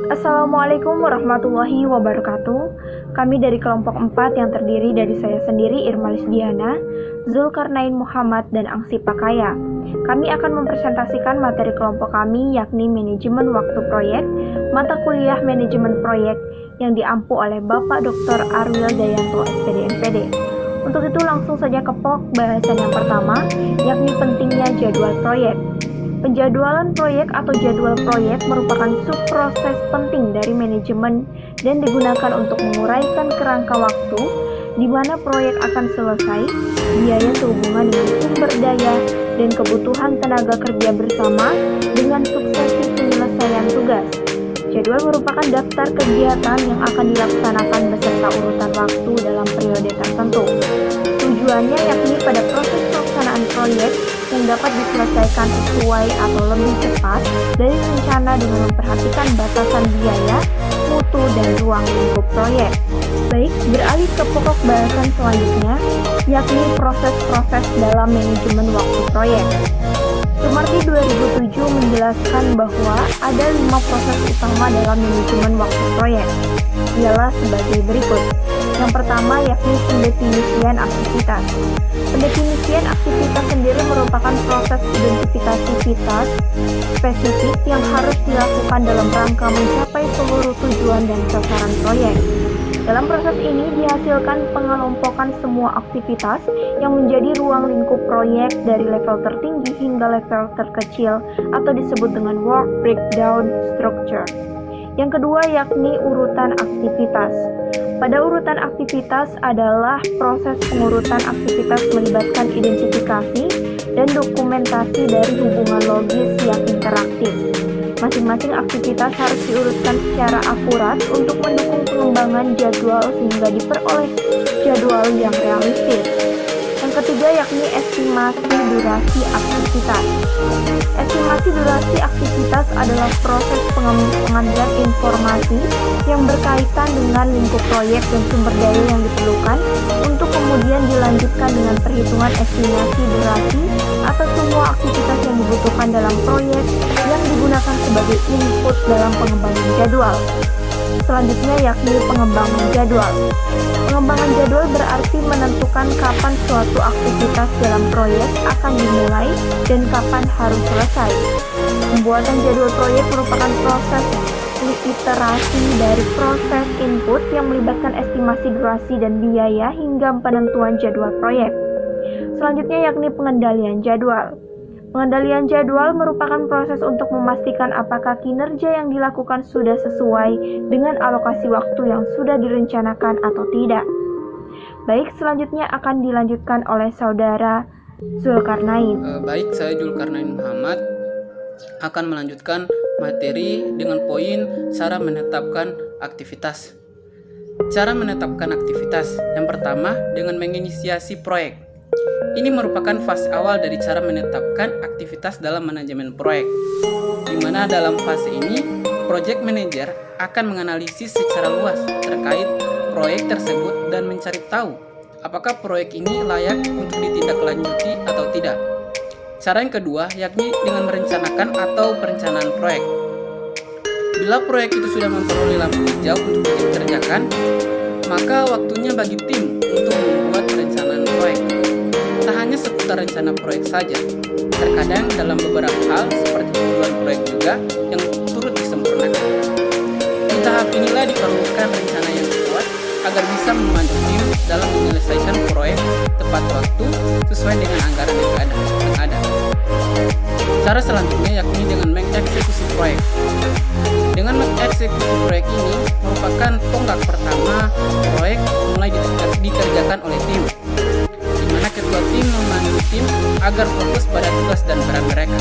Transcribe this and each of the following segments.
Assalamualaikum warahmatullahi wabarakatuh. Kami dari kelompok 4 yang terdiri dari saya sendiri Irma Lisdiana, Zulkarnain Muhammad, dan Angsi Pakaya. Kami akan mempresentasikan materi kelompok kami yakni manajemen waktu proyek, mata kuliah manajemen proyek yang diampu oleh Bapak Dr. Arwil Dayanto SPD MPD. Untuk itu langsung saja ke pokok bahasan yang pertama, yakni pentingnya jadwal proyek. Penjadwalan proyek atau jadwal proyek merupakan subproses penting dari manajemen dan digunakan untuk menguraikan kerangka waktu di mana proyek akan selesai, biaya sehubungan dengan sumber daya, dan kebutuhan tenaga kerja bersama dengan suksesi penyelesaian tugas. Jadwal merupakan daftar kegiatan yang akan dilaksanakan beserta urutan waktu dalam periode tertentu. Tujuannya yakni pada proses pelaksanaan proyek yang dapat diselesaikan sesuai atau lebih cepat dari rencana dengan memperhatikan batasan biaya, mutu, dan ruang lingkup proyek. Baik, beralih ke pokok bahasan selanjutnya, yakni proses-proses dalam manajemen waktu proyek. Sumarti 2007 menjelaskan bahwa ada 5 proses utama dalam manajemen waktu proyek. Ialah sebagai berikut. Yang pertama yakni pendefinisian aktivitas. Pendefinisian aktivitas sendiri merupakan proses identifikasi task spesifik yang harus dilakukan dalam rangka mencapai seluruh tujuan dan sasaran proyek. Dalam proses ini dihasilkan pengelompokan semua aktivitas yang menjadi ruang lingkup proyek dari level tertinggi hingga level terkecil atau disebut dengan work breakdown structure. Yang kedua yakni urutan aktivitas. Pada urutan aktivitas adalah proses pengurutan aktivitas melibatkan identifikasi dan dokumentasi dari hubungan logis yang interaktif. Masing-masing aktivitas harus diurutkan secara akurat untuk mendukung pengembangan jadwal sehingga diperoleh jadwal yang realistis. Yang ketiga yakni estimasi durasi aktivitas. Estimasi durasi aktivitas adalah proses pengambilan informasi yang berkaitan dengan lingkup proyek dan sumber daya yang diperlukan untuk kemudian dilanjutkan dengan perhitungan estimasi durasi atas semua aktivitas yang dibutuhkan dalam proyek yang digunakan sebagai input dalam pengembangan jadwal. Selanjutnya yakni pengembangan jadwal. Pengembangan jadwal berarti menentukan kapan suatu aktivitas dalam proyek akan dimulai dan kapan harus selesai. Pembuatan jadwal proyek merupakan proses iterasi dari proses input yang melibatkan estimasi durasi dan biaya hingga penentuan jadwal proyek. Selanjutnya yakni pengendalian jadwal. Pengendalian jadwal merupakan proses untuk memastikan apakah kinerja yang dilakukan sudah sesuai dengan alokasi waktu yang sudah direncanakan atau tidak. Baik, selanjutnya akan dilanjutkan oleh saudara Zulkarnain. Baik, saya Zulkarnain Muhammad akan melanjutkan materi dengan poin cara menetapkan aktivitas. Cara menetapkan aktivitas yang pertama dengan menginisiasi proyek. Ini merupakan fase awal dari cara menetapkan aktivitas dalam manajemen proyek, di mana dalam fase ini, project manager akan menganalisis secara luas terkait proyek tersebut dan mencari tahu apakah proyek ini layak untuk ditindaklanjuti atau tidak. Cara yang kedua yakni dengan merencanakan atau perencanaan proyek. Bila proyek itu sudah memperoleh lampu hijau untuk dikerjakan, maka waktunya bagi tim untuk membuat perencanaan proyek. Tak hanya seputar rencana proyek saja, terkadang dalam beberapa hal seperti tujuan proyek juga yang turut disempurnakan. Di tahap inilah diperlukan rencana yang kuat agar bisa membantu tim dalam menyelesaikan proyek tepat waktu sesuai dengan anggaran yang ada. Cara selanjutnya yakni dengan mengeksekusi proyek. Dengan mengeksekusi proyek ini merupakan tonggak pertama proyek mulai dikerjakan oleh tim, di mana ketua tim memandu tim agar fokus pada tugas dan peran mereka.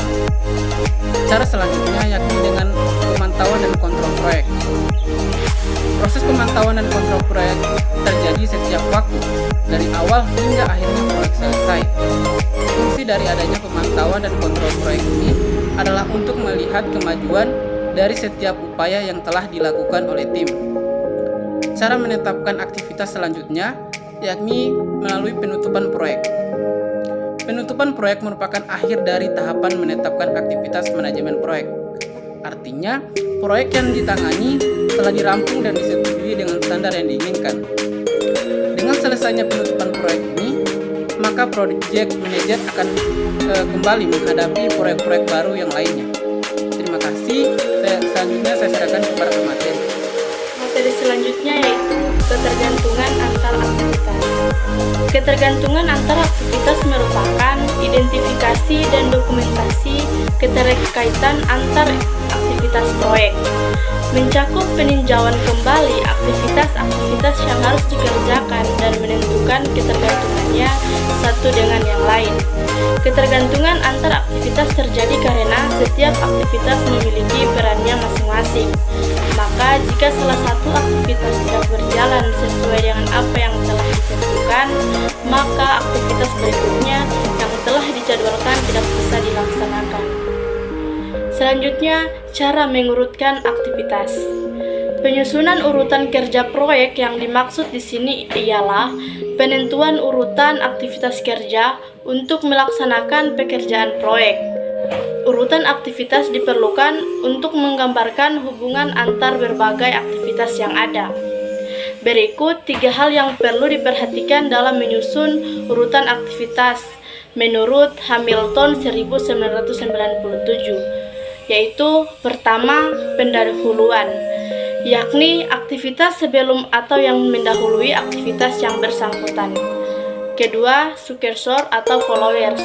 Cara selanjutnya yakni dengan pemantauan dan kontrol proyek. Proses pemantauan dan kontrol proyek terjadi setiap waktu, dari awal hingga akhirnya proyek selesai. Fungsi dari adanya pemantauan dan kontrol proyek ini adalah untuk melihat kemajuan dari setiap upaya yang telah dilakukan oleh tim. Cara menetapkan aktivitas selanjutnya yakni melalui penutupan proyek. Penutupan proyek merupakan akhir dari tahapan menetapkan aktivitas manajemen proyek. Artinya, proyek yang ditangani telah dirampung dan disetujui dengan standar yang diinginkan. Dengan selesainya penutupan proyek ini, maka project manager akan kembali menghadapi proyek-proyek baru yang lainnya. Terima kasih. Selanjutnya saya serahkan kepada pemateri. Materi selanjutnya yaitu ketergantungan antar aktivitas. Ketergantungan antar aktivitas merupakan identifikasi dan dokumentasi keterkaitan antar aktivitas proyek, mencakup peninjauan kembali aktivitas-aktivitas yang harus dikerjakan dan menentukan ketergantungannya satu dengan yang lain. Ketergantungan antar aktivitas terjadi karena setiap aktivitas memiliki perannya masing-masing. Maka jika salah satu aktivitas tidak berjalan sesuai dengan apa yang telah ditentukan, maka aktivitas berikutnya yang telah dijadwalkan tidak bisa dilaksanakan. Selanjutnya, cara mengurutkan aktivitas. Penyusunan urutan kerja proyek yang dimaksud di sini ialah penentuan urutan aktivitas kerja untuk melaksanakan pekerjaan proyek. Urutan aktivitas diperlukan untuk menggambarkan hubungan antar berbagai aktivitas yang ada. Berikut 3 hal yang perlu diperhatikan dalam menyusun urutan aktivitas menurut Hamilton 1997, yaitu pertama, pendahuluan, yakni aktivitas sebelum atau yang mendahului aktivitas yang bersangkutan. Kedua, successor atau followers,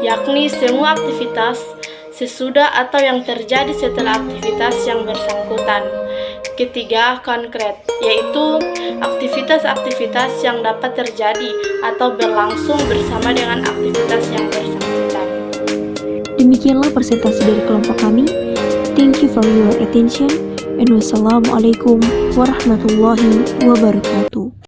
yakni semua aktivitas sesudah atau yang terjadi setelah aktivitas yang bersangkutan. Ketiga, konkret, yaitu aktivitas-aktivitas yang dapat terjadi atau berlangsung bersama dengan aktivitas yang bersangkutan. Demikianlah presentasi dari kelompok kami. Thank you for your attention and wassalamualaikum warahmatullahi wabarakatuh.